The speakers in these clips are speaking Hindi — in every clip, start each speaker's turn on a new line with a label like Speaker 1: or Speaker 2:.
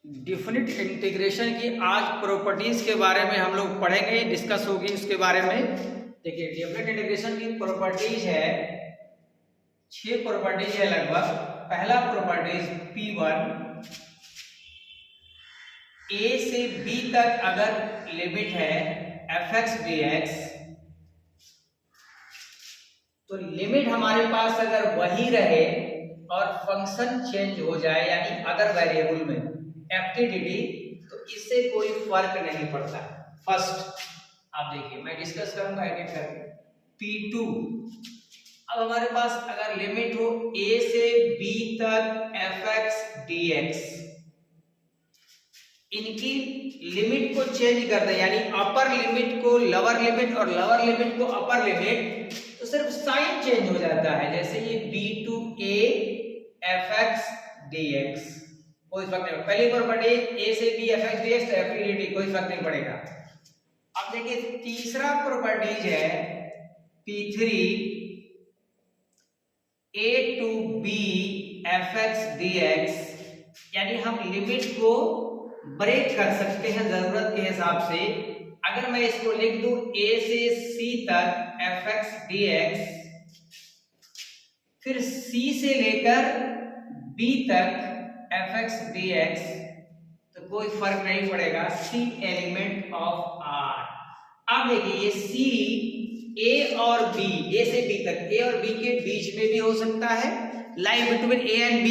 Speaker 1: डिफिनिट इंटीग्रेशन की आज प्रॉपर्टीज के बारे में हम लोग पढ़ेंगे, डिस्कस होगी उसके बारे में। देखिए डिफिनिट इंटीग्रेशन की प्रॉपर्टीज है, 6 प्रॉपर्टीज है लगभग। पहला प्रॉपर्टीज P1, A से B तक अगर लिमिट है fx dx, तो लिमिट हमारे पास अगर वही रहे और फंक्शन चेंज हो जाए, यानी अदर वेरिएबल में एफटीडीडी, तो इससे कोई फर्क नहीं पड़ता। फर्स्ट आप देखिए, मैं डिस्कस करूंगा एक एक करके। P2, अब हमारे पास अगर लिमिट हो A से B तक fx dx, इनकी लिमिट को चेंज कर दे, यानी अपर लिमिट को लोअर लिमिट और लोअर लिमिट को अपर लिमिट, तो सिर्फ साइन चेंज हो जाता है। जैसे ये B2A fx dx, कोई फर्क नहीं। पहली प्रॉपर्टी A से B fx dx, तो एफिनिटी कोई फर्क नहीं पड़ेगा। अब देखिए तीसरा प्रॉपर्टीज है P3, A to B fx dx, यानी हम लिमिट को ब्रेक कर सकते हैं जरूरत के हिसाब से। अगर मैं इसको लिख दूं A से C तक fx dx, फिर C से लेकर B तक fx dx, तो कोई फर्क नहीं पड़ेगा, C एलिमेंट ऑफ R। अब देखिए ये C A और B, A से B तक, A और B के बीच में भी हो सकता है, lie between A and B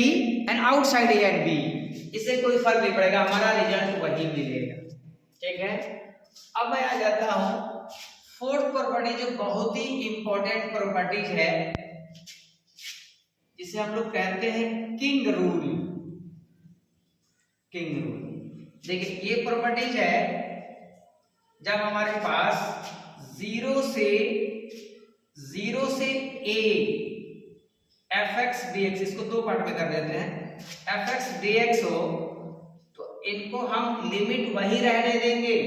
Speaker 1: and outside A and B, इससे कोई फर्क नहीं पड़ेगा, हमारा रिजल्ट वही मिलेगा। ठीक है, अब मैं आ जाता हूं फोर्थ प्रॉपर्टी, जो बहुत ही इंपॉर्टेंट प्रॉपर्टीज है, जिसे हम लोग कहते हैं किंग रूल। किंग रूल देखिए ये प्रॉपर्टीज है, जब हमारे पास 0 से A fx dx, इसको दो पार्ट में कर देते हैं, fx dx हो, तो इनको हम लिमिट वही रहने देंगे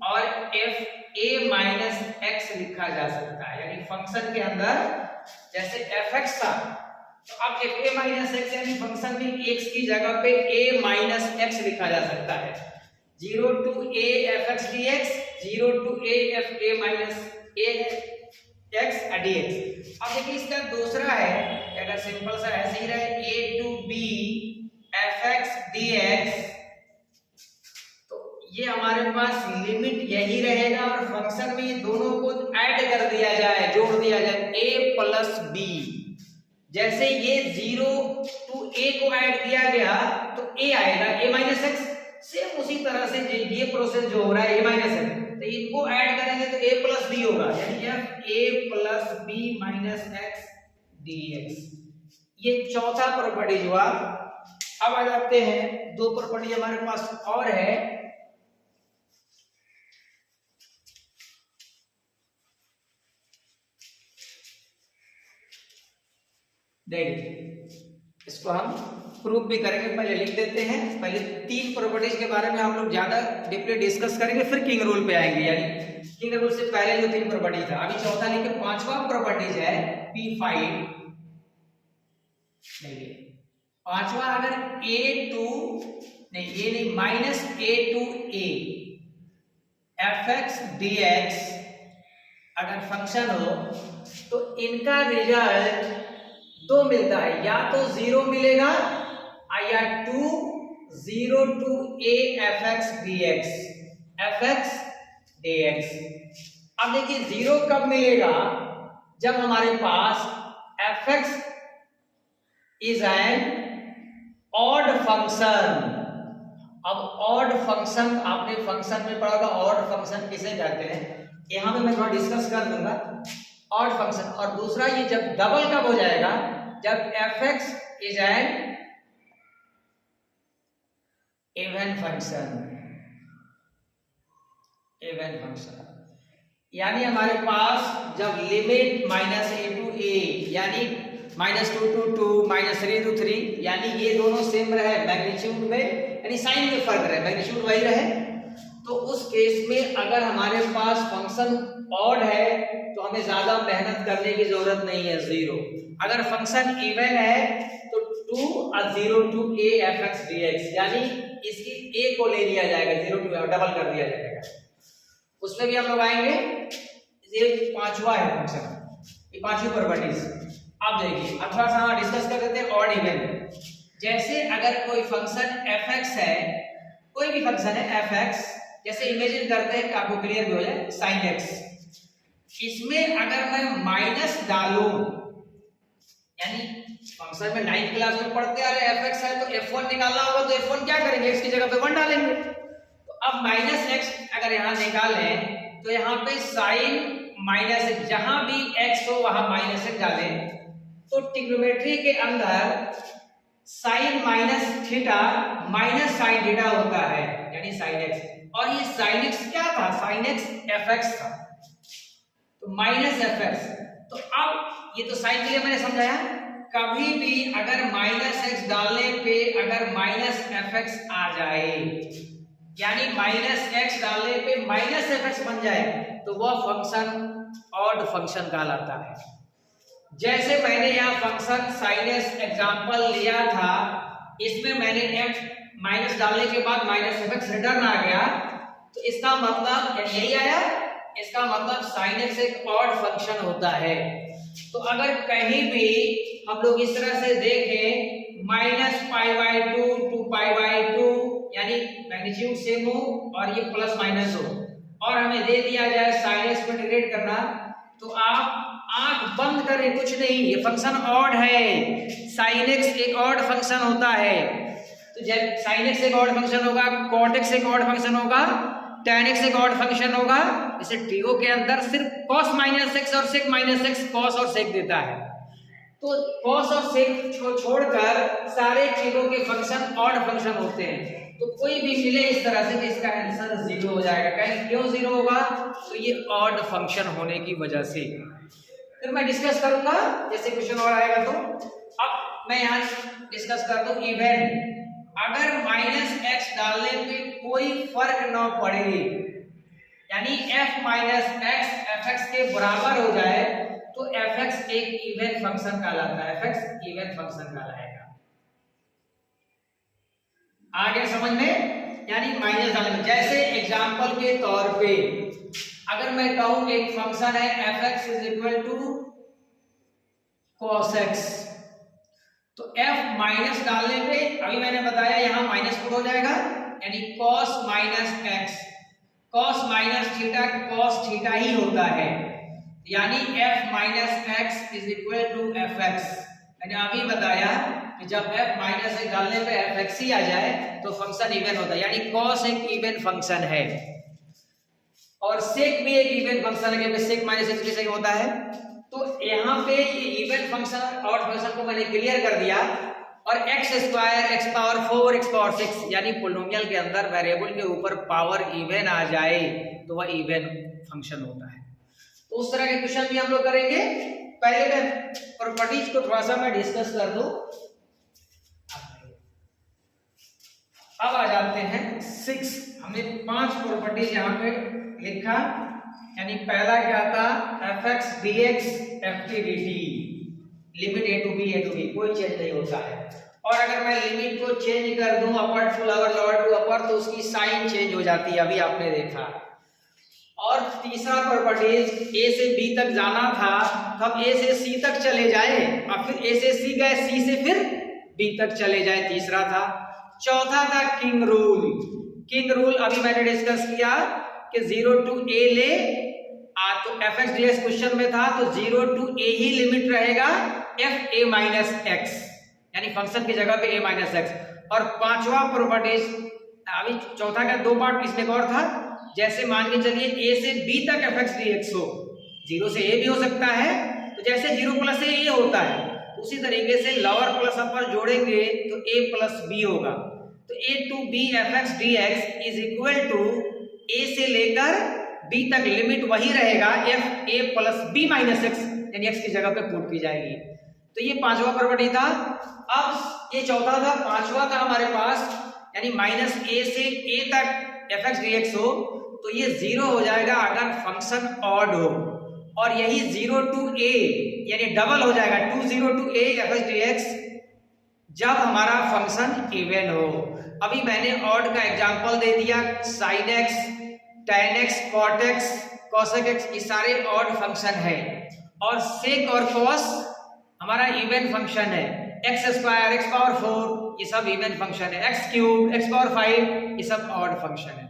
Speaker 1: और fa माइनस x लिखा जा सकता है, यानी फंक्शन के अंदर जैसे fx था, तो अब fa माइनस x, यानी फंक्शन में x की जगह पे a माइनस x लिखा जा सकता है। 0 to a fx dx, 0 to a fa minus x dx। अब देखिए इसका दूसरा है, अगर सिंपल सा ऐसे ही रहे a to b fx dx, तो ये हमारे पास लिमिट यही रहेगा और फंक्शन में ये दोनों को ऐड कर दिया जाए, जोड़ दिया जाए a प्लस b। जैसे ये 0 to a को ऐड किया गया तो a आएगा, a माइनस एक्स, सेम उसी तरह से ये प्रोसेस जो हो रहा है a माइनस एक्स, तो इनको ऐड करेंगे तो a प्लस b होगा, यानी a plus b minus x dx। ये चौथा प्रॉपर्टी हुआ। अब आ जाते हैं, दो प्रॉपर्टी हमारे पास और है, देखिए इसको हम प्रूफ भी करेंगे, पहले लिख देते हैं। पहले 3 प्रॉपर्टीज के बारे में हम लोग ज्यादा डीपली डिस्कस करेंगे, फिर किंग रूल पे आएंगे, यानी किंग रूल से पहले जो 3 प्रॉपर्टी था, अभी चौथा लिखे। पांचवा प्रॉपर्टीज है P5, देखिए पांचवा अगर minus a to a fx dx अगर फंक्शन हो, तो इनका रिजल्ट दो मिलता है, या तो 0 मिलेगा या 0 to a fx dx। अब देखिए 0 कब मिलेगा, जब हमारे पास fx is an odd function. अब ऑड फंक्शन आपने फंक्शन में पढ़ा होगा, ऑड फंक्शन किसे कहते हैं, यहां पे मैं थोड़ा डिस्कस कर दूंगा ऑड फंक्शन। और दूसरा ये जब डबल कब हो जाएगा, जब fx is an even function. यानी हमारे पास जब limit minus a to a, यानी -2 to 2, -3 to 3, यानी ये दोनों सेम रहे मैग्नीट्यूड में, यानी साइन में फर्क रहे, मैग्नीट्यूड वही रहे, तो उस केस में अगर हमारे पास फंक्शन ऑड है तो हमें ज्यादा मेहनत करने की जरूरत नहीं है, 0। अगर फंक्शन इवन है तो 2 to 0 to a fx dx, यानी इसकी a को ले लिया जाएगा 0 to a, डबल कर दिया जाएगा। उसमें भी हम लोग आएंगे। ये पांचवा है फंक्शन, ये पांचवी प्रॉपर्टीज। अब देखिए, अब थोड़ा सा डिस्कस कर देते हैं ऑड इवन। जैसे अगर कोई फंक्शन fx है, कोई भी फंक्शन है fx, जैसे इमेजिन करते हैं कि आपको क्लियर भी हो जाए, sin x, इसमें अगर मैं माइनस डालूं, यानी फंक्शन में 9th क्लास में पढ़ते आ रहे fx है तो f1 निकालना होगा, तो f1 क्या करेंगे, x की जगह पे 1 डालेंगे। तो अब माइनस x अगर यहां निकालें तो यहां पे sin माइनस x, जहां भी x हो वहां माइनस x डालें, तो ट्रिग्नोमेट्री के अंदर sin minus theta minus sin theta होता है, यानी sin x। और ये sin x क्या था, sin x fx था, तो माइनस fx। तो अब ये तो sin के लिए मैंने समझाया, कभी भी अगर माइनस x डालने पे अगर माइनस fx आ जाए, यानी माइनस x डालने पे माइनस fx बन जाए, तो वह फंक्शन ऑड फंक्शन कहलाता है। जैसे मैंने यहाँ फंक्शन sin x एग्जांपल लिया था, इसमें मैंने f माइनस डालने के बाद माइनस fx रिटर्न आ गया, तो इसका मतलब यही आया, इसका मतलब sin x एक ऑड फंक्शन होता है। तो अगर कहीं भी हम लोग इस तरह से देखें माइनस π/2 टू π/2, यानी मैग्नीट्यूड सेम हो और ये प्लस माइनस हो, और हमें दे दिया जाए sin x को इंटीग्रेट करना, तो आप आंख बंद करें, कुछ नहीं, ये फंक्शन ऑड है। sin x एक ऑड फंक्शन होता है, तो जब sin x एक ऑड फंक्शन होगा, cot x एक ऑड फंक्शन होगा, tan x एक ऑड फंक्शन होगा। इसे TO के अंदर सिर्फ cos माइनस x और sec माइनस x, cos और sec देता है, तो cos और sec छोड़कर सारे TO के फंक्शन ऑड फंक्शन होते हैं। तो कोई भी मिले इस तरह से कि इसका आंसर 0 हो जाएगा। कहीं क्यों 0 होगा, तो ये ऑड फंक्शन होने की वजह से। फिर मैं डिस्कस करूंगा, जैसे क्वेश्चन और आएगा। तो अब मैं यहाँ डिस्कस कर दूं इवन। अगर माइनस x डालने पे कोई फर्क न पड़े, यानी f माइनस x fx के बराबर हो जाए, तो fx एक इवन फंक्शन कहलाता है, fx इवन फंक्शन कहलाएगा। आगे समझ में, यानी माइनस डालने में, जैसे एग्जांपल के तौर पे अगर मैं कहूं एक फंक्शन है fx is equal to cos x, तो f माइनस डालने पे अभी मैंने बताया यहां माइनस पुट हो जाएगा, यानी cos minus x, cos minus theta cos theta ही होता है, यानी f minus x is equal to fx। मैंने अभी बताया कि जब f माइनस x डालने पे fx ही आ जाए तो फंक्शन इवन होता है, यानी cos एक इवन फंक्शन है, और sec भी एक इवन फंक्शन है, कि sec माइनस x भी होता है। तो यहाँ पे ये इवन फंक्शन ऑड फंक्शन को मैंने क्लियर कर दिया, और x square x power 4 x power 6, यानी पोलिनोमियल के अंदर वेरिएबल के ऊपर पावर इवन आ जाए तो वह इवन फंक्शन होता है। तो उस तरह के क्वेश्चन भी हम लोग करेंगे। पहले मैं प्रॉपर्टीज को थोड़ा सा मैं डिस्कस कर दूं। अब आ जाते हैं 6। हमने 5 प्रॉपर्टीज यहाँ पे लिखा, यानी पहला क्या था, fx dx ft dt, limit a to b कोई चेंज नहीं होता है। और अगर मैं लिमिट को चेंज कर दूं upper to lower, lower to upper, तो उसकी साइन चेंज हो जाती है, अभी आपने देखा। और तीसरा प्रॉपर्टीज a से b तक जाना था, तो हम a से c तक चले जाए, और फिर a से c गए, c से फिर b तक चले जाए, तीसरा था। चौथा था किंग रूल। किंग रूल अभी मैंने डिस्कस किया कि 0 to a ले, तो fx dx क्वेश्चन में था, तो 0 to a ही लिमिट रहेगा f a माइनस x, यानी फंक्शन की जगह पे a माइनस x। और पांचवा प्रॉपर्टीज, अभी चौथा का 2 पार्ट, इसमें एक और था, जैसे मान के चलिए a से b तक fx dx हो, 0 से a भी हो सकता है, तो जैसे 0 प्लस a होता है, उसी तरीके से लोअर प्लस अपर जोड़ेंगे तो a प्लस b होगा। तो a to b fx dx is equal to a से लेकर b तक लिमिट वही रहेगा f a plus b minus x, यानी x की जगह पे पुट की जाएगी। तो ये पांचवा प्रॉपर्टी था। अब ये चौथा था, पांचवा था हमारे पास, यानी माइनस a से a तक fx dx हो, तो ये 0 हो जाएगा अगर फंक्शन ऑड हो, और यही 0 to a यानी डबल हो जाएगा, 2 0 to a fx dx जब हमारा फंक्शन इवन हो। अभी मैंने ऑड का एग्जांपल दे दिया, sin x, tan x, cot x, cosec x, ये सारे ऑड फंक्शन है, और sec और cos हमारा इवन फंक्शन है, x स्क्वायर, x पावर 4 ये सब इवन फंक्शन है, x क्यूब, x पावर 5 ये सब ऑड फंक्शन है।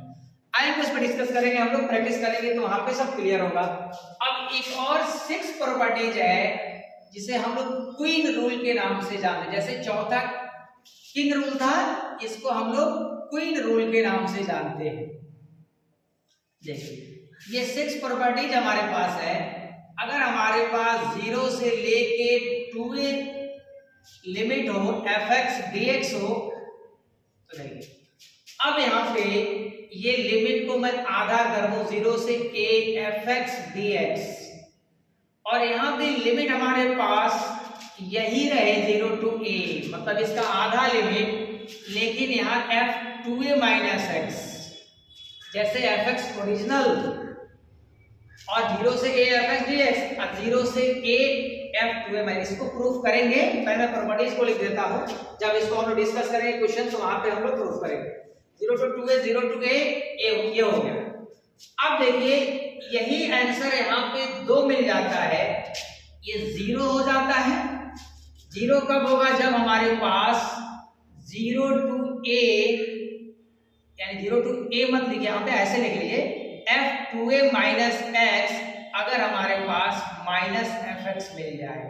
Speaker 1: आइए उस पर डिस्कस करेंगे, हम लोग प्रैक्टिस करेंगे तो वहां पे सब क्लियर होगा। अब एक और 6 प्रॉपर्टीज है जिसे हम लोग क्वीन रूल के नाम से जानते हैं। जैसे चौथा किंग रूल था, इसको हम लोग क्वीन रूल के नाम से जानते हैं। देखिए ये 6 प्रॉपर्टीज हमारे पास है। अगर हमारे पास 0 से लेके 2a लिमिट हो, fx dx हो, तो देखिए अब यहाँ पे ये लिमिट को मैं आधा कर दूं 0 से a fx dx, और यहाँ पे लिमिट हमारे पास यही रहे 0 to a, मतलब इसका आधा लिमिट, लेकिन यहाँ f 2a माइनस x, जैसे fx ओरिजिनल और 0 से a fx dx और 0 से a f 2a माइनस, इसको प्रूफ करेंगे। पहले मैं प्रॉपर्टीज को लिख देता हूँ, जब इसको हम लोग डिस्कस करेंगे क्वेश्चन तो वहां पे हम लोग प्रूफ करेंगे। 0 to 2a 0 to a ये हो गया। अब देखिए यही आंसर यहाँ पे 2 मिल जाता है, ये 0 हो जाता है। 0 कब होगा? जब हमारे पास 0 to a, यानी 0 to a मत लिखिए यहाँ पे, ऐसे लिख लीजिए f 2a माइनस x, अगर हमारे पास माइनस fx मिल जाए।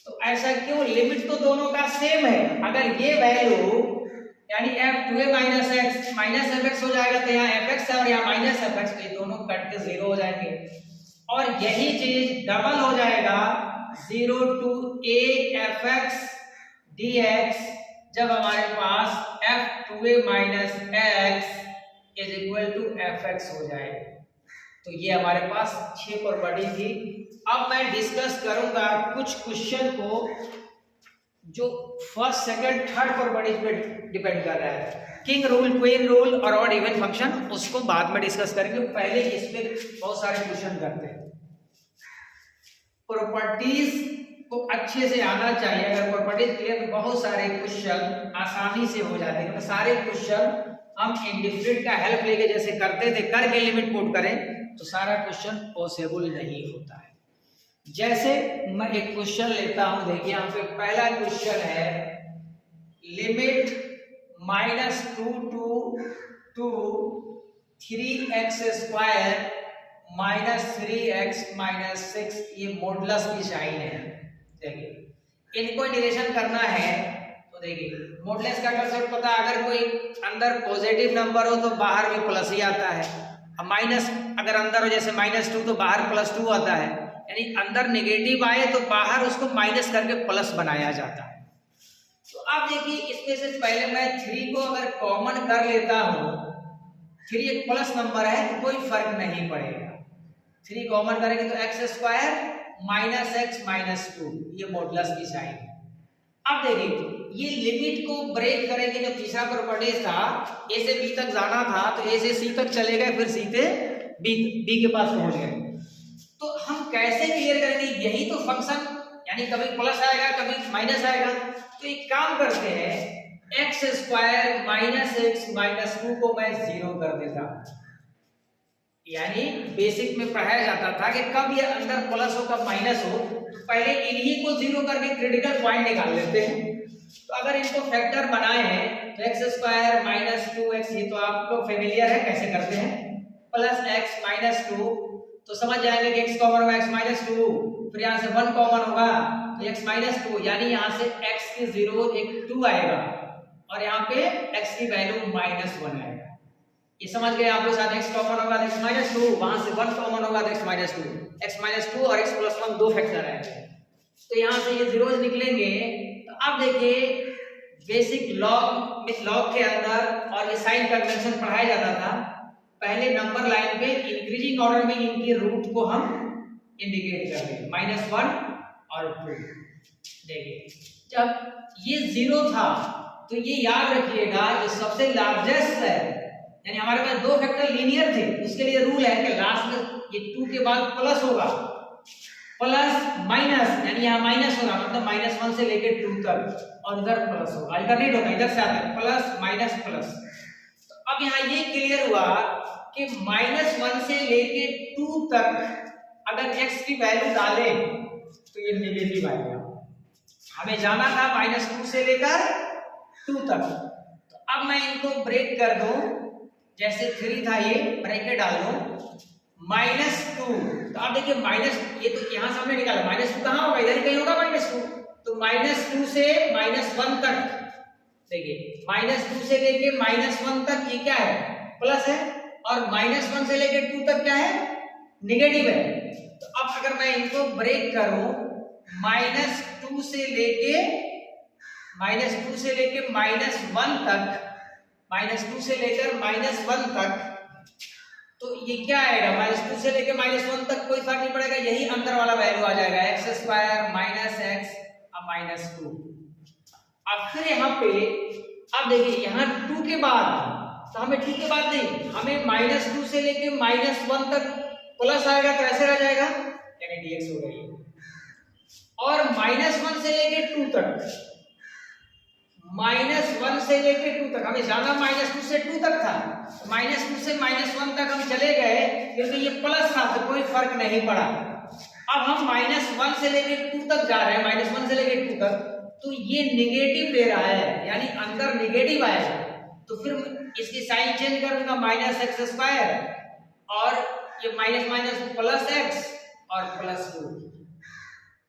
Speaker 1: तो ऐसा क्यों? लिमिट तो दोनों का सेम है। अगर ये वैल्यू यानी f 2a minus x minus fx हो जाएगा, तो यहाँ fx है और यहाँ माइनस fx, ये दोनों कट के 0 हो जाएंगे। और यही चीज डबल हो जाएगा 0 to a fx dx, जब हमारे पास f 2a minus x is equal to fx हो जाए। तो ये हमारे पास 6 प्रॉपर्टी थी। अब मैं डिस्कस करूंगा कुछ क्वेश्चन को जो फर्स्ट, सेकंड, थर्ड प्रॉपर्टीज पे डिपेंड कर रहा है। किंग रूल, क्वीन रूल और ऑड इवन फंक्शन उसको बाद में डिस्कस करेंगे, पहले इसमें बहुत सारे क्वेश्चन करते हैं। प्रॉपर्टीज को अच्छे से आना चाहिए। अगर प्रॉपर्टीज क्लियर तो बहुत सारे क्वेश्चन आसानी से हो जाते हैं। सारे क्वेश्चन हम इंडिफरेंट का हेल्प लेके जैसे करते थे, करके लिमिट पुट करें तो सारा क्वेश्चन पॉसिबल नहीं होता है। जैसे मैं एक क्वेश्चन लेता हूं, देखिए यहाँ पे पहला क्वेश्चन है, limit -2 to 3x square minus 3x minus 6, ये मॉडुलस की साइन है। देखिए इनको इंटीग्रेशन करना है तो देखिए मॉडुलस का कंसेप्ट पता है, अगर कोई अंदर पॉजिटिव नंबर हो तो बाहर भी प्लस ही आता है, अब माइनस अगर अंदर हो जैसे -2 तो बाहर +2 आता है, यानी अंदर नेगेटिव आए तो बाहर उसको माइनस करके प्लस बनाया जाता है। तो आप देखिए इसमें से पहले मैं 3 को अगर कॉमन कर लेता हूं, 3 एक प्लस नंबर है तो कोई फर्क नहीं पड़ेगा। 3 कॉमन करेंगे तो x square minus x minus 2, ये मॉडुलस की साइन। अब देखिए ये लिमिट को ब्रेक करेंगे, जो तीसरा प्रॉपर्टी था a से b तक जाना था तो a से c तक चले गए, फिर c से b के पास पहुंच गए। तो हम कैसे क्लियर करेंगे? यही तो फंक्शन, यानी कभी प्लस आएगा कभी माइनस आएगा। तो एक काम करते हैं, x square minus x minus 2 को मैं 0 कर देता हूं। यानी बेसिक में पढ़ाया जाता था कि कब ये अंदर प्लस हो कब माइनस हो, तो पहले इन्हीं को 0 करके क्रिटिकल पॉइंट निकाल लेते हैं। तो अगर इनको फैक्टर बनाए हैं तो x स्क्वायर माइनस 2x, ये तो आप लोग फेमिलियर है कैसे करते हैं, प्लस x माइनस 2, तो समझ जाएंगे कि x कॉमन होगा x माइनस 2, फिर यहाँ से 1 कॉमन होगा तो x माइनस 2, यानी यहाँ से x की 0 एक 2 आएगा और यहाँ पे x की वैल्यू -1 आएगा। ये समझ गए आप लोग? साथ x कॉमन होगा तो x माइनस 2, वहां से 1 कॉमन होगा तो x माइनस 2, x माइनस 2 और x प्लस 1 दो फैक्टर आएंगे, तो यहाँ से ये जीरोज निकलेंगे। तो अब देखिए बेसिक लॉग में, लॉग के अंदर और ये साइन कन्वेंशन पढ़ाया जाता था, पहले नंबर लाइन पे इंक्रीजिंग ऑर्डर में इनके रूट को हम इंडिकेट कर दें, -1 और 2। देखिए जब ये 0 था तो ये याद रखिएगा जो सबसे लार्जेस्ट है, यानी हमारे पास दो फैक्टर लीनियर थे, उसके लिए रूल है कि लास्ट में ये 2 के बाद प्लस होगा, प्लस माइनस, यानी यहाँ माइनस होगा मतलब -1 से लेके 2 तक, और इधर प्लस होगा, अल्टरनेट होगा, इधर से आता है प्लस माइनस प्लस। तो अब यहाँ ये क्लियर हुआ कि -1 से लेके 2 तक अगर x की वैल्यू डालें तो ये नेगेटिव आएगा। हमें जाना था -2 से लेकर 2 तक। तो अब मैं इनको ब्रेक कर दूं, जैसे 3 था ये ब्रैकेट डाल दूं, -2। तो आप देखिए माइनस, ये तो यहां से हमने निकाला, -2 कहां होगा, इधर ही कहीं होगा -2। तो -2 से -1 तक, देखिए -2 से लेके -1 तक ये क्या है, प्लस है, और -1 से लेके 2 तक क्या है, नेगेटिव है। तो अब अगर मैं इनको ब्रेक करूं, -2 से लेके -1 तक, -2 से लेकर -1 तक, तो ये क्या आएगा, -2 से लेके -1 तक कोई फर्क नहीं पड़ेगा, यही अंदर वाला वैल्यू आ जाएगा, x² -x अब -2। अब फिर यहाँ पे अब देखिए यहाँ 2 के बाद, तो हमें 2 के बाद नहीं, हमें -2 से लेके -1 तक प्लस आएगा, तो ऐसे रह जाएगा, यानी dx हो गई। और -1 से लेके 2 तक, -1 से लेके 2 तक हमें जाना -2 से 2 तक था, -2 से -1 तक हम चले गए क्योंकि ये प्लस था तो कोई फर्क नहीं पड़ा। अब हम -1 से लेके 2 तक जा रहे हैं, -1 से लेके 2 तक, तो ये नेगेटिव दे रहा है, यानी अंदर नेगेटिव आएगा। तो फिर इसकी साइन चेंज कर दूंगा, -x² और ये माइनस प्लस x और +2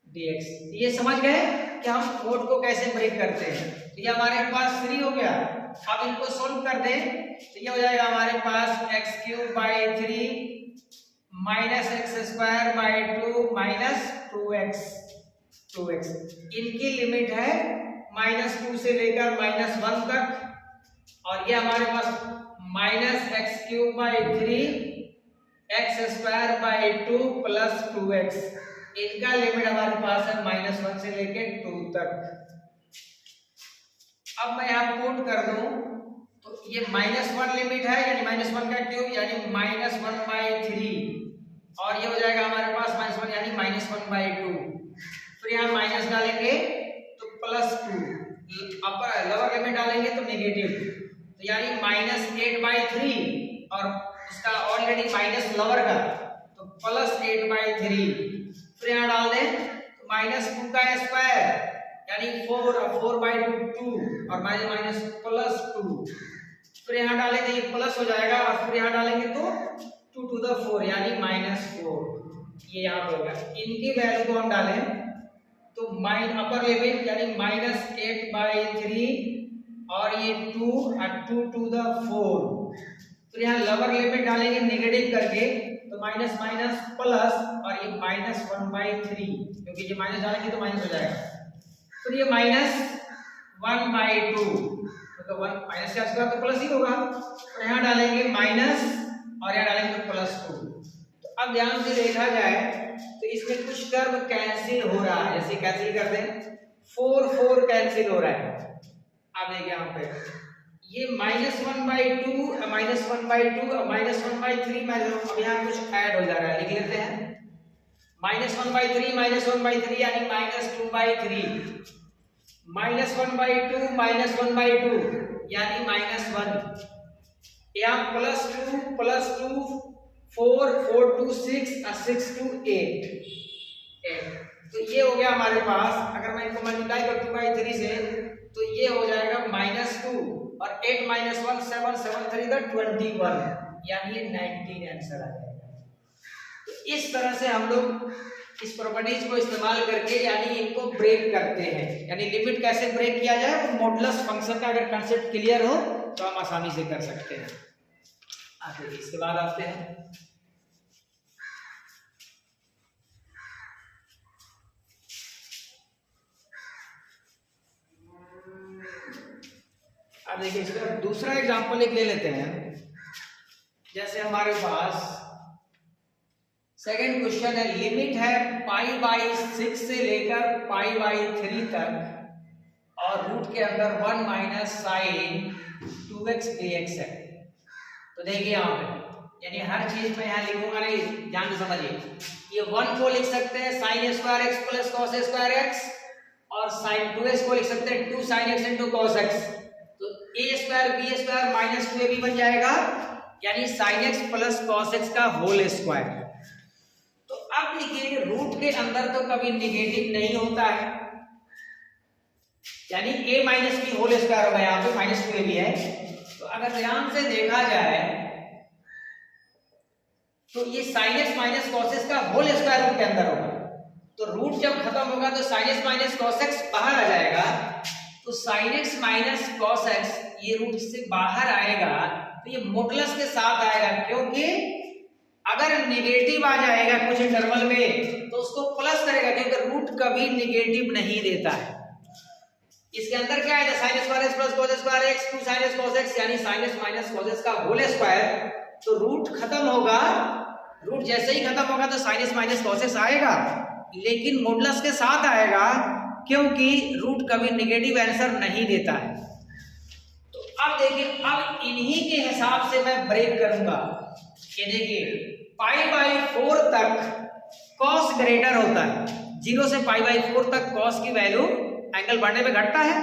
Speaker 1: dx। ये समझ गए कि हम कोड को कैसे ब्रेक करते हैं। तो ये हमारे पास 3 हो गया। अब इनको सोल्व कर दें तो ये हो जाएगा हमारे पास x³/3 -x²/2 -2x। इनकी लिमिट है -2 से लेकर -1 तक, और ये हमारे पास -x³/3 x²/2 + 2x, इनका लिमिट हमारे पास है -1 से लेके 2 तक। अब मैं यहाँ पुट कर दूं तो ये -1 लिमिट है, यानी -1 का क्यूब यानी -1/3, और ये हो जाएगा हमारे पास -1 यानी -1/2। फिर यहाँ माइनस डालेंगे तो +2, अपर लोअर लिमिट डालेंगे तो नेगेटिव, तो यानी -8/3, और उसका ऑलरेडी माइनस लोअर का तो +8/3। फिर यहाँ डाल दें तो -2 का स्क्वायर यानी 4 और 4/2 2, और -+2। फिर यहाँ डालेंगे ये प्लस हो जाएगा, और फिर यहाँ डालेंगे तो 2⁴ यानी -4, ये यहाँ पे होगा। इनकी वैल्यू को हम डालें तो अपर लिमिट यानी -8/3 और ये 2 और 2⁴। तो यहाँ लोअर लिमिट डालेंगे नेगेटिव करके तो माइनस प्लस, और ये -1/3, क्योंकि ये माइनस डालेंगे तो माइनस हो जाएगा। तो ये -1/2, तो 1 माइनस का स्क्वायर तो प्लस ही होगा, तो यहाँ डालेंगे माइनस और यहाँ डालेंगे तो +2। तो अब ध्यान से देखा जाए तो इसमें कुछ टर्म कैंसिल हो रहा है, जैसे कैंसिल कर दें 4 कैंसिल हो रहा है। अब देखिए यहाँ पे ये -1/2 -1/3 में अब यहाँ कुछ ऐड हो जा रहा है, लिख लेते हैं -1/3 यानी -2/3, -1/2 यानी -1, यहाँ +2 4 2 6 और 6 2 8। तो ये हो गया हमारे पास, अगर मैं इनको मल्टीप्लाई कर 2/3 से तो ये हो जाएगा -2 और 8 - 1 7 7 3 21, यानी ये 19 आंसर आ जाएगा। तो इस तरह से हम लोग इस प्रॉपर्टीज को इस्तेमाल करके यानी इनको ब्रेक करते हैं, यानी लिमिट कैसे ब्रेक किया जाए, तो मॉडुलस फंक्शन का अगर कंसेप्ट क्लियर हो तो हम आसानी से कर सकते हैं। आगे इसके बाद आते हैं अब देखिए इसका दूसरा एग्जांपल एक ले लेते हैं। जैसे हमारे पास सेकंड क्वेश्चन है, लिमिट है π/6 से लेकर π/3 तक और रूट के अंदर 1 - sin 2x dx है। तो देखिए यहाँ पे यानी हर चीज में यहाँ लिखूंगा नहीं, ध्यान से समझिए। ये 1 को लिख सकते हैं sin square x plus cos square x, और sin 2x को लिख सकते हैं 2 sin x into cos x। तो a square b square minus 2ab बन जाएगा, यानी sin x plus cos x का होल स्क्वायर। तो अब देखिए रूट के अंदर तो कभी निगेटिव नहीं होता है, यानी a minus b whole square होगा, यहाँ पे माइनस 2ab है। तो अगर ध्यान से देखा जाए तो ये sin x minus cos x का होल स्क्वायर रूट के अंदर होगा। तो रूट जब खत्म होगा तो sin x minus cos x बाहर आ जाएगा। तो sin x minus cos x ये रूट से बाहर आएगा तो ये मॉडुलस के साथ आएगा, क्योंकि अगर नेगेटिव आ जाएगा कुछ इंटरवल में तो उसको प्लस करेगा, क्योंकि रूट कभी नेगेटिव नहीं देता है। इसके अंदर क्या है, sin square x plus cos square x 2 sin x cos x, यानी sin x minus cos x का होल स्क्वायर। तो रूट खत्म होगा, रूट जैसे ही खत्म होगा तो sin x minus cos x आएगा, लेकिन मॉडुलस के साथ आएगा, क्योंकि रूट कभी नेगेटिव आंसर नहीं देता है। तो अब देखिए, अब इन्हीं के हिसाब से मैं ब्रेक करूंगा। ये देखिए π/4 तक cos ग्रेटर होता है, 0 से π/4 तक cos की वैल्यू एंगल बढ़ने पे घटता है।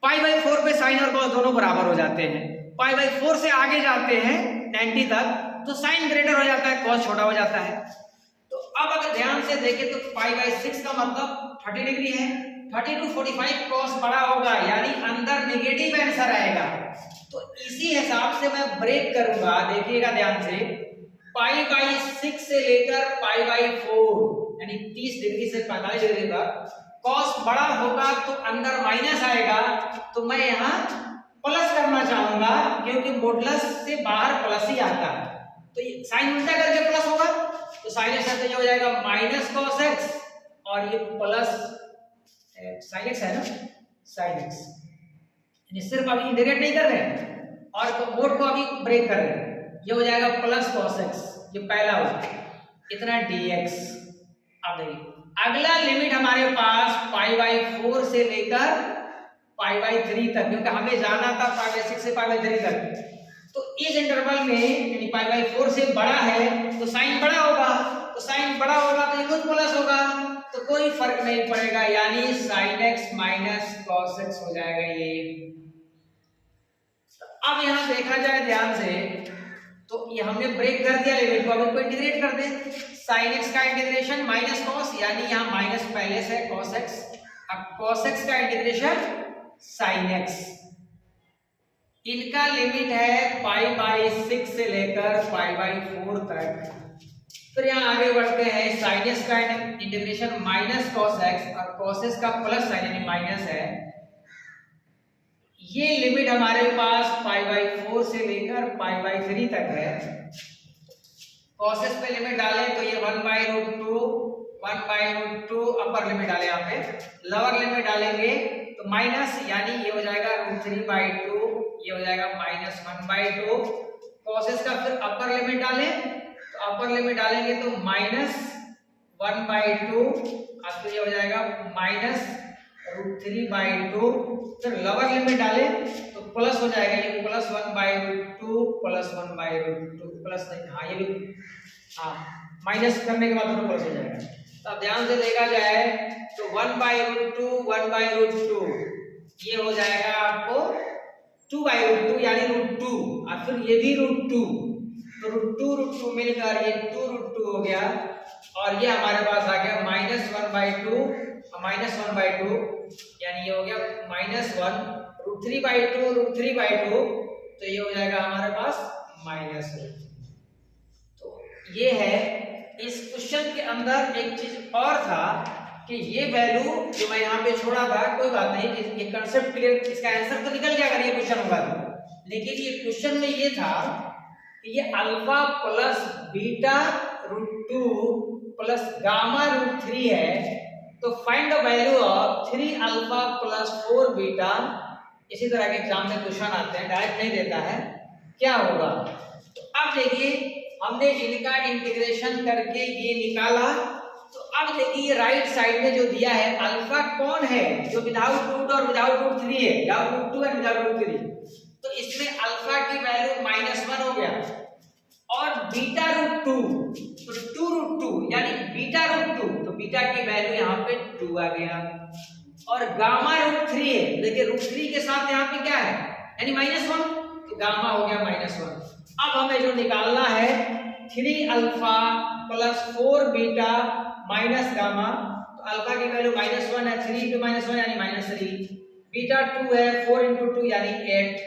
Speaker 1: π/4 पे sin और cos दोनों बराबर हो जाते हैं। π/4 से आगे जाते हैं 90 तक तो sin ग्रेटर हो जाता है, cos छोटा हो जाता है। तो अब अगर ध्यान से देखें तो π/6 का मतलब 30 डिग्री है, 30 to 45 cos बड़ा होगा, यानी अंदर नेगेटिव आंसर आएगा। तो इसी हिसाब से मैं ब्रेक करूंगा, देखिएगा ध्यान से। π/6 से लेकर π/4 यानी 30 डिग्री से 45 डिग्री तक cos बड़ा होगा तो अंदर माइनस आएगा। तो मैं यहाँ प्लस करना चाहूंगा, क्योंकि मॉडुलस से बाहर प्लस ही आता है। तो ये साइन उल्टा करके प्लस होगा, तो साइन एक्स ये हो जाएगा माइनस cos x, और ये प्लस साइन एक्स है ना, साइन एक्स। यानी सिर्फ अभी इंटीग्रेट नहीं कर रहे और मोड को अभी ब्रेक कर रहे हैं, ये हो जाएगा प्लस cos x, ये पहला हो इतना dx। अब देखिए अगला लिमिट हमारे पास π/4 से लेकर π/3 तक, क्योंकि हमें जाना था π/6 से π/3 तक। तो इस इंटरवल में यानी π/4 से बड़ा है तो साइन बड़ा होगा, तो साइन बड़ा होगा तो ये खुद प्लस होगा, तो कोई फर्क नहीं पड़ेगा, यानी sin x minus cos x हो जाएगा ये। अब यहां देखा जाए ध्यान से तो ये हमने ब्रेक कर दिया लिमिट को, अब इनको इंटीग्रेट कर दें। sin x का इंटीग्रेशन माइनस cos, यानी यहाँ माइनस पहले से cos x, अब cos x का इंटीग्रेशन sin x। इनका लिमिट है π/6 से लेकर π/4 तक। फिर यहाँ आगे बढ़ते हैं, sin x का इंटीग्रेशन माइनस cos x और cos x का प्लस साइन यानी माइनस है। ये लिमिट हमारे पास π/4 से लेकर π/3 तक है। cos x पे लिमिट डालें तो ये 1/√2 अपर लिमिट डालें, यहाँ पे लोअर लिमिट डालेंगे तो माइनस, यानी ये हो जाएगा √3/2, ये हो जाएगा -1/2। cos x का फिर अपर लिमिट डालें तो अपर लिमिट डालेंगे तो -1/2 और फिर ये हो जाएगा -√3/2। फिर लोअर लिमिट डालें तो प्लस हो जाएगा, ये +1/√2 +1/√2 प्लस नहीं, हाँ ये भी हाँ माइनस करने के बाद दोनों प्लस हो जाएगा। तो अब ध्यान से देखा जाए तो 1/√2 ये हो जाएगा आपको 2/√2 यानी √2, और फिर ये भी √2, तो √2 मिलकर ये 2√2 हो गया, और ये हमारे पास आ गया -1/2 यानी ये हो गया -1 √3/2 तो ये हो जाएगा हमारे पास -1। तो ये है, इस क्वेश्चन के अंदर एक चीज और था कि ये वैल्यू जो मैं यहाँ पे छोड़ा था, कोई बात नहीं, ये कांसेप्ट क्लियर, इसका आंसर तो निकल गया अगर ये क्वेश्चन होगा तो। लेकिन ये क्वेश्चन में ये था कि ये alpha plus beta √2 plus gamma √3 है, तो find the value of 3 alpha plus 4 beta. इसी तरह के एग्जाम में क्वेश्चन आते हैं, डायरेक्ट नहीं देता है, क्या होगा। तो अब देखिए हमने इनका इंटीग्रेशन करके ये निकाला, तो अब देखिए राइट साइड में जो दिया है अल्फा कौन है, जो विदाउट रूट और विदाउट √3 है, विदाउट √2 एंड विदाउट √3। तो इसमें अल्फा की वैल्यू -1 हो गया, और बीटा रूट 2, तो 2 रूट 2 यानी बीटा रूट 2, तो बीटा की वैल्यू यहाँ पे 2 आ गया। और गामा रूट 3 है, देखिए रूट 3 के साथ यहाँ पे क्या है यानी -1, तो गामा हो गया -1। अब हमें जो निकालना है 3 alpha plus 4 beta minus gamma, तो अल्फा की वैल्यू -1 है, 3 पे -1 यानी -3, बीटा 2 है, 4 into 2 यानी 8,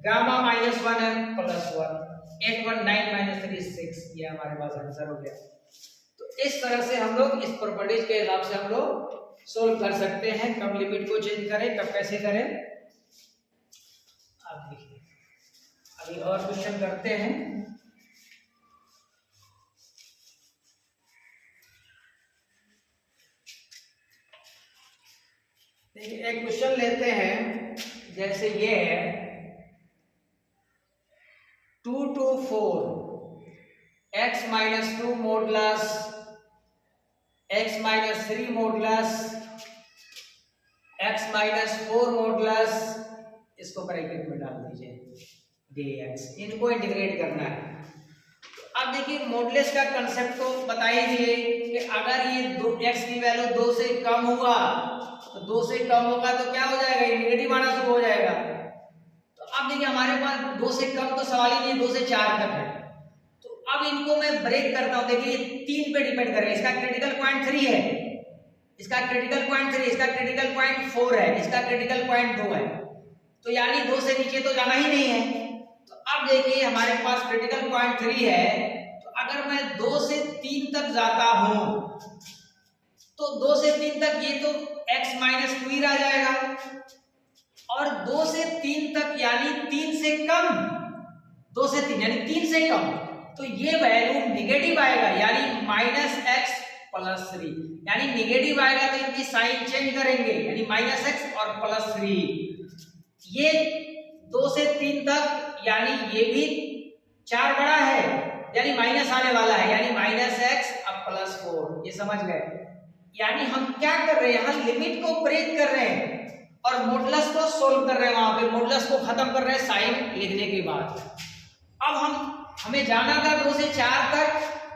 Speaker 1: गामा -1 है +1, 8 1 9 -3 6, ये हमारे पास आंसर हो गया। तो इस तरह से हम लोग इस प्रॉपर्टीज के हिसाब से हम लोग सोल्व कर सकते हैं, कब लिमिट को चेंज करें, कब कैसे करें। अब देखिए अभी और क्वेश्चन करते हैं। देखिए एक क्वेश्चन लेते हैं, जैसे ये है 2 to 4 x - 2 modulus x - 3 modulus x - 4 modulus, इसको ब्रैकेट में डाल दीजिए dx, इनको इंटीग्रेट करना है। अब देखिए मॉडुलस का कंसेप्ट तो बता ही दिए कि अगर ये x की वैल्यू 2 से कम हुआ, तो 2 से कम होगा तो क्या हो जाएगा, ये नेगेटिव आना शुरू हो जाएगा। तो अब देखिए हमारे पास 2 से कम तो सवाल ही नहीं, 2 से 4 तक है। तो अब इनको मैं ब्रेक करता हूं, देखिए 3 पे डिपेंड करेगा, इसका क्रिटिकल पॉइंट 3 है, इसका क्रिटिकल पॉइंट 3, इसका क्रिटिकल पॉइंट 4 है, इसका क्रिटिकल पॉइंट 2 है, तो यानी 2 से नीचे तो जाना ही नहीं है। तो अब देखिए हमारे पास क्रिटिकल पॉइंट 3 है, तो अगर मैं 2 से 3 तक जाता हूं, तो 2 से 3 तक ये तो x - 2 ही रह जाएगा, और 2 से 3 तक यानी 3 से कम, 2 से 3 यानी 3 से कम, तो ये वैल्यू निगेटिव आएगा यानी -x + 3, यानी निगेटिव आएगा तो इनकी साइन चेंज करेंगे यानी -x और +3। ये 2 से 3 तक यानी ये भी 4 बड़ा है यानी माइनस आने वाला है यानी -x अब +4, ये समझ गए। यानी हम क्या कर रहे हैं, यहाँ लिमिट को ब्रेक कर रहे हैं और मॉडुलस को सोल्व कर रहे हैं, वहां पे मॉडुलस को खत्म कर रहे हैं साइन लिखने के बाद। अब हमें जाना था 2 से 4 तक,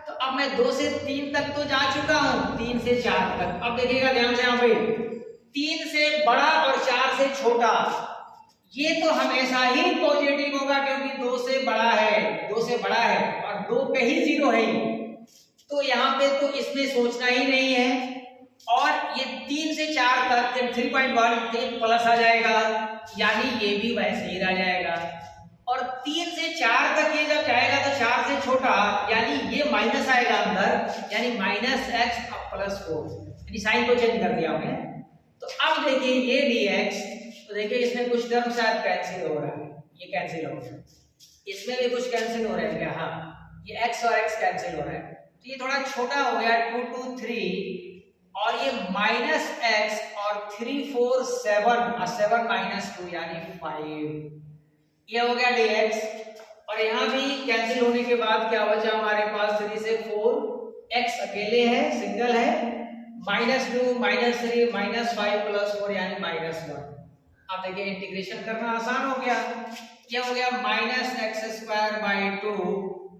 Speaker 1: तो अब मैं 2 से 3 तक तो जा चुका हूं, 3 से 4 तक। अब देखिएगा ध्यान से, यहाँ पे 3 से बड़ा और 4 से छोटा, ये तो हमेशा ही पॉजिटिव होगा क्योंकि 2 से बड़ा है, 2 से बड़ा है और 2 पे ही 0 है, तो यहाँ पे तो इसमें सोचना ही नहीं है। और ये 3 से 4 तक जब 3.1 प्लस आ जाएगा यानी ये भी वैसे ही रह जाएगा, और 3 से 4 तक ये जब जाएगा तो 4 से छोटा यानी ये माइनस आएगा अंदर यानी -x अब +4, यानी साइन को चेंज कर दिया हमने। तो अब देखिए ये dx, तो देखिए इसमें कुछ टर्म शायद कैंसिल हो रहा है, ये कैंसिल हो रहा है, इसमें भी कुछ कैंसिल हो रहा है क्या, हाँ ये x और x कैंसिल हो रहा है, तो ये थोड़ा छोटा हो गया 2 to 3, और ये -x और 3 4 7 और 7 -2 यानी 5, ये हो गया dx। और यहाँ भी कैंसिल होने के बाद क्या बचा हमारे पास, 3 से 4, x अकेले है, सिंगल है, -2 -3 -5 +4 यानी -1। अब देखिए इंटीग्रेशन करना आसान हो गया, ये हो गया -x²/2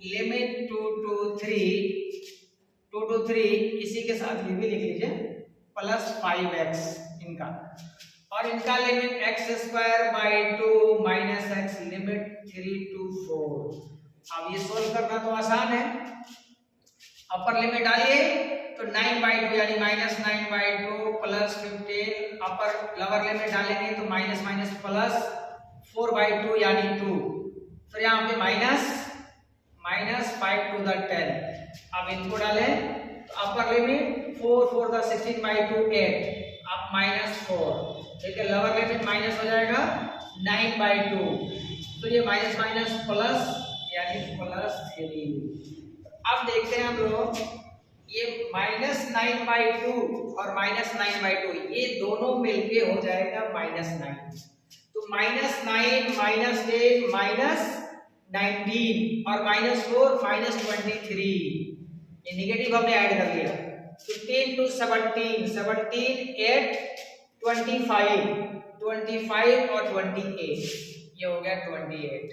Speaker 1: लिमिट 2 to 3, इसी के साथ ये भी लिख लीजिए +5x इनका, और इनका limit x²/2 -x limit 3 to 4। अब ये सोल्व करना तो आसान है, अपर लिमिट डालिए तो 9/2 यानी -9/2 +15, अपर लोअर लिमिट डालेंगे तो माइनस प्लस 4/2 यानी 2, तो यहाँ पे -5 to the 10। अब इनको डालें तो अपर लिमिट 4 4 the 16/2 8, अब -4, देखिए लोअर लिमिट माइनस हो जाएगा 9/2, तो ये माइनस प्लस यानी +3। अब देखते हैं हम लोग, ये -9/2 और -9/2 ये दोनों मिलके हो जाएगा -9, तो -9 -8 -19 और -4 -23, ये नेगेटिव हमने ऐड कर लिया, तो 10 to 17 17 8 25 25 और 28, ये हो गया 28।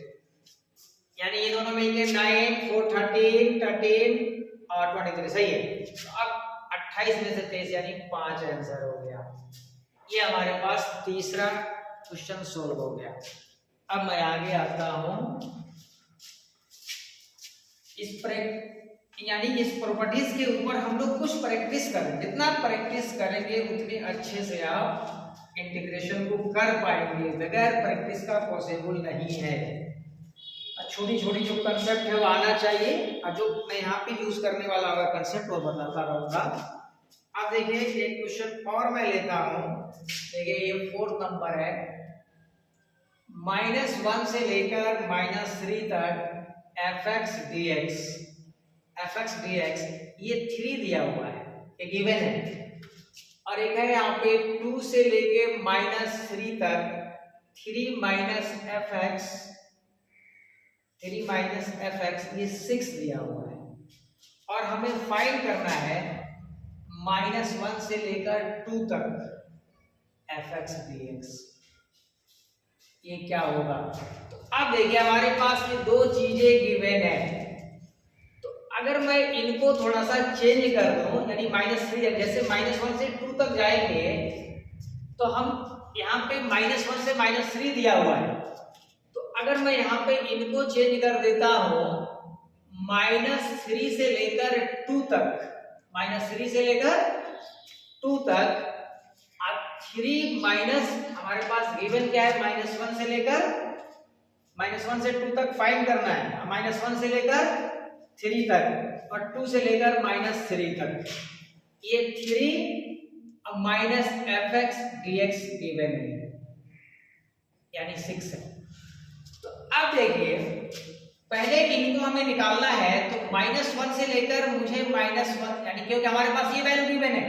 Speaker 1: यानी ये दोनों मिलके 9, 4, 13, 13 और 23 सही है। तो अब 28 में से 23 यानी 5 आंसर हो गया। ये हमारे पास तीसरा क्वेश्चन सोल्व हो गया। अब मैं आगे आता हूं इस प्रॉपर्टीज के ऊपर हम लोग कुछ प्रैक्टिस करें। जितना प्रैक्टिस करेंगे उतने अच्छे से आप इंटीग्रेशन को कर पाएंगे। बगैर प्रैक्टिस का पॉसिबल नहीं है। छोटी छोटी जो कंसेप्ट है वो आना चाहिए, और जो मैं यहाँ पे यूज करने वाला अगर कंसेप्ट वो बताता रहूंगा। अब देखिए एक क्वेश्चन और मैं लेता हूँ। देखिए ये 4th नंबर है, -1 से लेकर -3 तक fx dx ये 3 दिया हुआ है, एक गिवन है। और एक है यहाँ पे 2 से लेके -3 तक 3 fx ये 6 दिया हुआ है। और हमें फाइंड करना है -1 से लेकर 2 तक fx dx ये क्या होगा। तो अब देखिए हमारे पास ये दो चीजें गिवन है। तो अगर मैं इनको थोड़ा सा चेंज कर दूं, यानी -3 जैसे -1 से 2 तक जाएंगे तो हम यहाँ पे -1 से -3 दिया हुआ है। तो अगर मैं यहाँ पे इनको चेंज कर देता हूं -3 से लेकर 2 तक, -3 से लेकर 2 तक, अब 3 माइनस हमारे पास गिवन क्या है, -1 से लेकर -1 से 2 तक फाइंड करना है। -1 से लेकर 3 तक और 2 से लेकर -3 तक, ये 3 अब -fx dx गिवन है यानी 6 है। तो अब देखिए पहले इनको हमें निकालना है। तो -1 से लेकर मुझे -1 यानी क्योंकि हमारे पास ये वैल्यू गिवन है,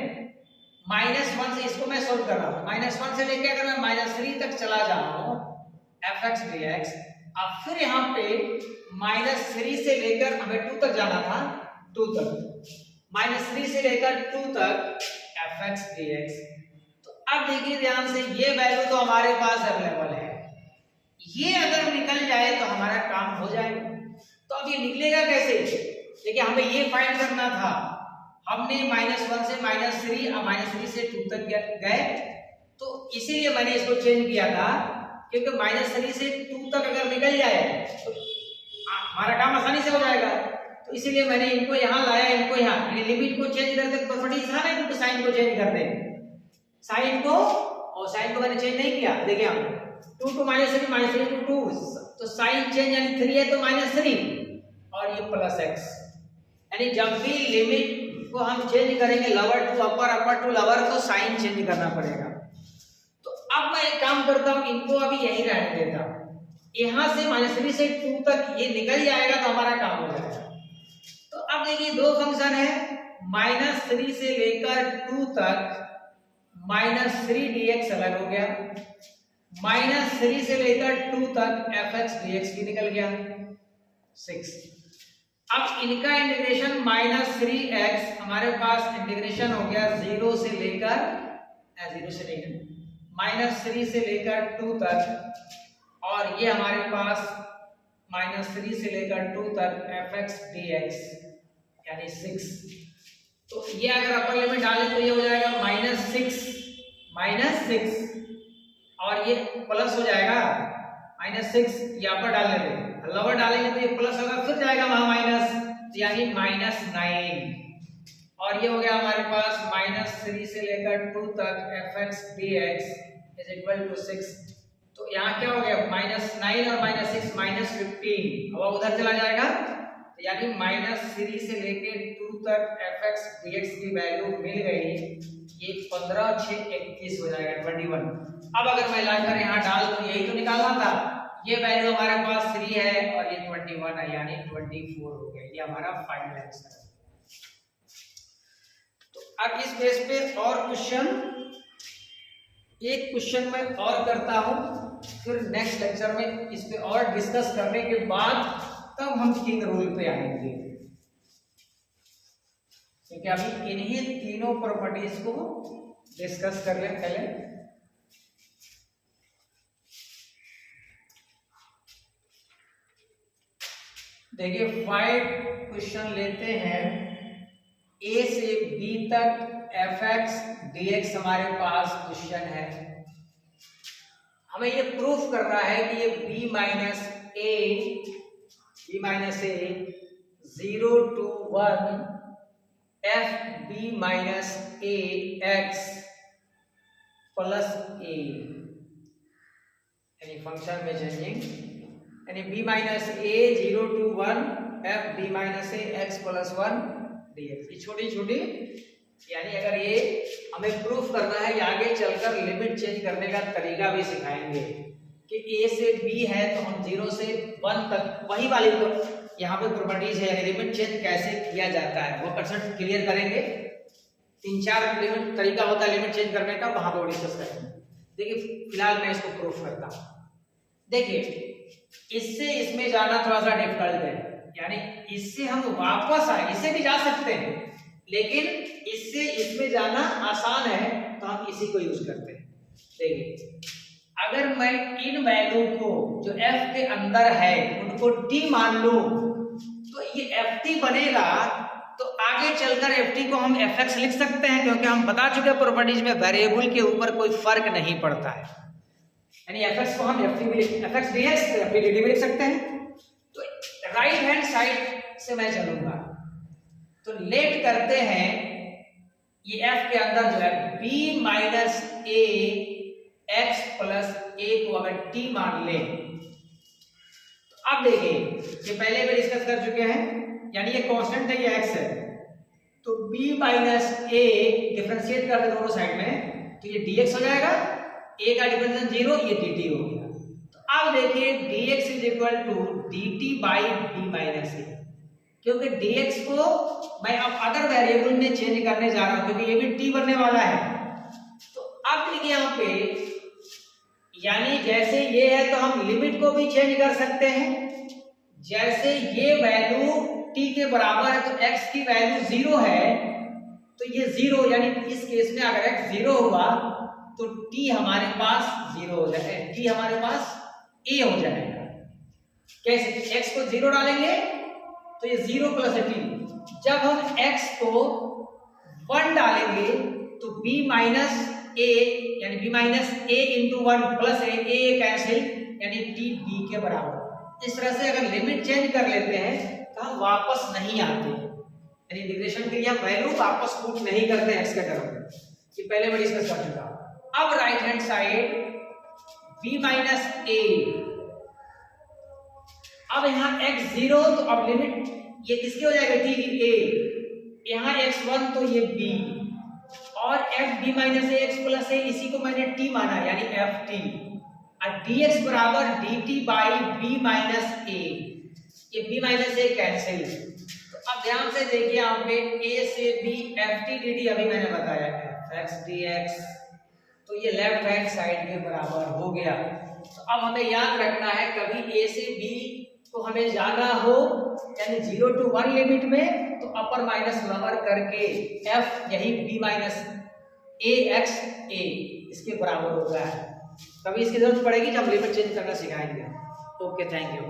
Speaker 1: -1 से इसको मैं सोल्व कर रहा हूं। -1 से लेकर अगर मैं -3 तक चला जाऊं fx dx, अब फिर यहाँ पे -3 से लेकर हमें 2 तक जाना था, 2 तक, -3 से लेकर 2 तक fx dx। तो अब देखिए ध्यान से, ये वैल्यू तो हमारे पास अवेलेबल है, ये अगर निकल जाए तो हमारा काम हो जाएगा। तो अब ये निकलेगा कैसे? देखिए हमें ये फाइंड करना था। हमने -1 से -3 और -3 से 2 तक गए, तो इसीलिए मैंने इसको चेंज किया था, क्योंकि -3 से 2 तक अगर निकल जाए तो हमारा काम आसानी से हो जाएगा। तो इसीलिए मैंने इनको यहाँ लाया, इनको यहाँ, यानी लिमिट को चेंज करके प्रॉपर्टीज था ना, इनको साइन को चेंज कर दें, साइन को, और साइन को मैंने चेंज नहीं किया। देखिए हम 2 to -3 to 2, तो साइन चेंज यानी 3 है तो -3 और ये +x, यानी जब भी लिमिट को हम चेंज करेंगे lower to upper, upper to lower, तो साइन चेंज करना पड़ेगा। तो अब मैं एक काम करता हूं, इनको अभी यही रहने देता हूं। यहां से -3 से 2 तक ये निकल जाएगा तो हमारा काम हो जाएगा। तो अब देखिए दो फंक्शन है, -3 से लेकर 2 तक -3 dx अलग हो गया, -3 से लेकर 2 तक fx dx भी निकल गया 6। अब इनका इंटीग्रेशन -3x, हमारे पास इंटीग्रेशन हो गया 0 से लेकर -3 से लेकर 2 तक, और ये हमारे पास -3 से लेकर 2 तक fx dx यानी 6। तो ये अगर अपर लिमिट डालें तो ये हो जाएगा -6 और ये प्लस हो जाएगा -6, यहाँ पर डालने पे लोअर डालेंगे तो ये प्लस होगा, फिर जाएगा वहां माइनस, यानी -9, और ये हो गया हमारे पास -3 से लेकर 2 तक fx dx = 6। तो यहाँ क्या हो गया, -9 और -6 -15, अब उधर चला जाएगा, तो यानी -3 से लेकर 2 तक fx dx की वैल्यू मिल गई, ये 15 और 6 21 हो जाएगा 21। अब अगर मैं लाकर यहाँ डाल दूं, यही तो निकालना था, ये वैल्यू हमारे पास 3 है और ये 21 है, यानी 24 हो गया। ये हमारा फाइनल आंसर है। तो अब इस बेस पे और क्वेश्चन, एक क्वेश्चन मैं और करता हूं, फिर नेक्स्ट लेक्चर में इस पे और डिस्कस करने के बाद तब हम किंग रूल पे आएंगे, क्योंकि अभी इन्हीं तीनों प्रॉपर्टीज को डिस्कस कर ले पहले। देखिए 5 क्वेश्चन लेते हैं, ए से बी तक fx dx हमारे पास क्वेश्चन है। हमें ये प्रूफ करना है कि ये b minus A 0 to 1 f b minus A x plus A, यानी फंक्शन में चेंजिंग, यानी b minus A 0 to 1 f b minus A x plus 1 dx। ये छोटी छोटी, यानी अगर ये हमें प्रूफ करना है, या आगे चलकर लिमिट चेंज करने का तरीका भी सिखाएंगे कि a से b है तो हम 0 से 1 तक वही वाली यहाँ पे प्रॉपर्टीज है, लिमिट चेंज कैसे किया जाता है वो कंसेप्ट क्लियर करेंगे। 3-4 लिमिट तरीका होता है लिमिट चेंज करने का, वहां पे डिस्कस करेंगे। देखिए फिलहाल मैं इसको प्रूफ करता हूं। देखिए इससे इसमें जाना थोड़ा सा डिफिकल्ट है, यानी इससे हम वापस आए, इससे भी जा सकते हैं, लेकिन इससे इसमें जाना आसान है तो हम इसी को यूज करते हैं। देखिए अगर मैं इन वैल्यू को जो f के अंदर है उनको t मान लूं तो ये ft बनेगा, तो आगे चलकर ft को हम fx लिख सकते हैं, क्योंकि हम बता चुके हैं प्रॉपर्टीज में वेरिएबल के ऊपर कोई फर्क नहीं पड़ता है, यानी fx को हम fx dx ft dt भी लिख सकते हैं। तो राइट हैंड साइड से मैं चलूंगा, तो लेट करते हैं ये f के अंदर जो है b minus A x plus ए को अगर t मान ले, तो अब देखिए ये पहले भी डिस्कस कर चुके हैं, यानी ये कांस्टेंट है, ये x है, तो b माइनस ए डिफरेंशिएट कर दे दोनों साइड में, तो ये dx हो जाएगा, a का डिफरेंशिएशन 0, ये dt हो गया। तो अब देखिए dx is equal to dt by b minus A, क्योंकि dx को मैं अब अदर वेरिएबल में चेंज करने जा रहा हूं, क्योंकि ये भी t बनने वाला है। तो अब देखिए यहाँ पे, यानी जैसे ये है तो हम लिमिट को भी चेंज कर सकते हैं, जैसे ये वैल्यू t के बराबर है तो x की वैल्यू 0 है, तो ये 0, यानी इस केस में अगर x 0 हुआ तो t हमारे पास 0 हो जाएगा, t हमारे पास a हो जाएगा। कैसे? x को 0 डालेंगे तो ये 0 प्लस t, जब हम x को 1 डालेंगे तो b माइनस a, यानी b minus a into 1 plus a cancel, यानी t b के बराबर। इस तरह से अगर लिमिट चेंज कर लेते हैं तो हम वापस नहीं आते, यानी इंटीग्रेशन के लिए हम वैल्यू वापस पुट नहीं करते x के टर्म में, ये पहले मैं डिस्कस कर चुका। अब right hand side b minus a, अब यहाँ x 0, तो अब लिमिट ये किसके हो जाएगा, t a, यहाँ x 1 तो ये b, और f b minus A x plus ए, इसी को मैंने t माना, यानी ft, और dx बराबर dt बाई b माइनस ए, ये b माइनस ए कैंसिल। तो अब ध्यान से देखिए यहाँ पे a से b ft dt अभी मैंने बताया fx dx, तो ये लेफ्ट हैंड साइड के बराबर हो गया। तो अब हमें याद रखना है, कभी a से b को हमें जाना हो, यानी 0 to 1 लिमिट में, तो अपर माइनस लोअर करके f यही b माइनस ए एक्स ए इसके बराबर होता है। कभी इसकी जरूरत पड़ेगी जब लिमिट चेंज करना सिखाएंगे। Okay, thank you.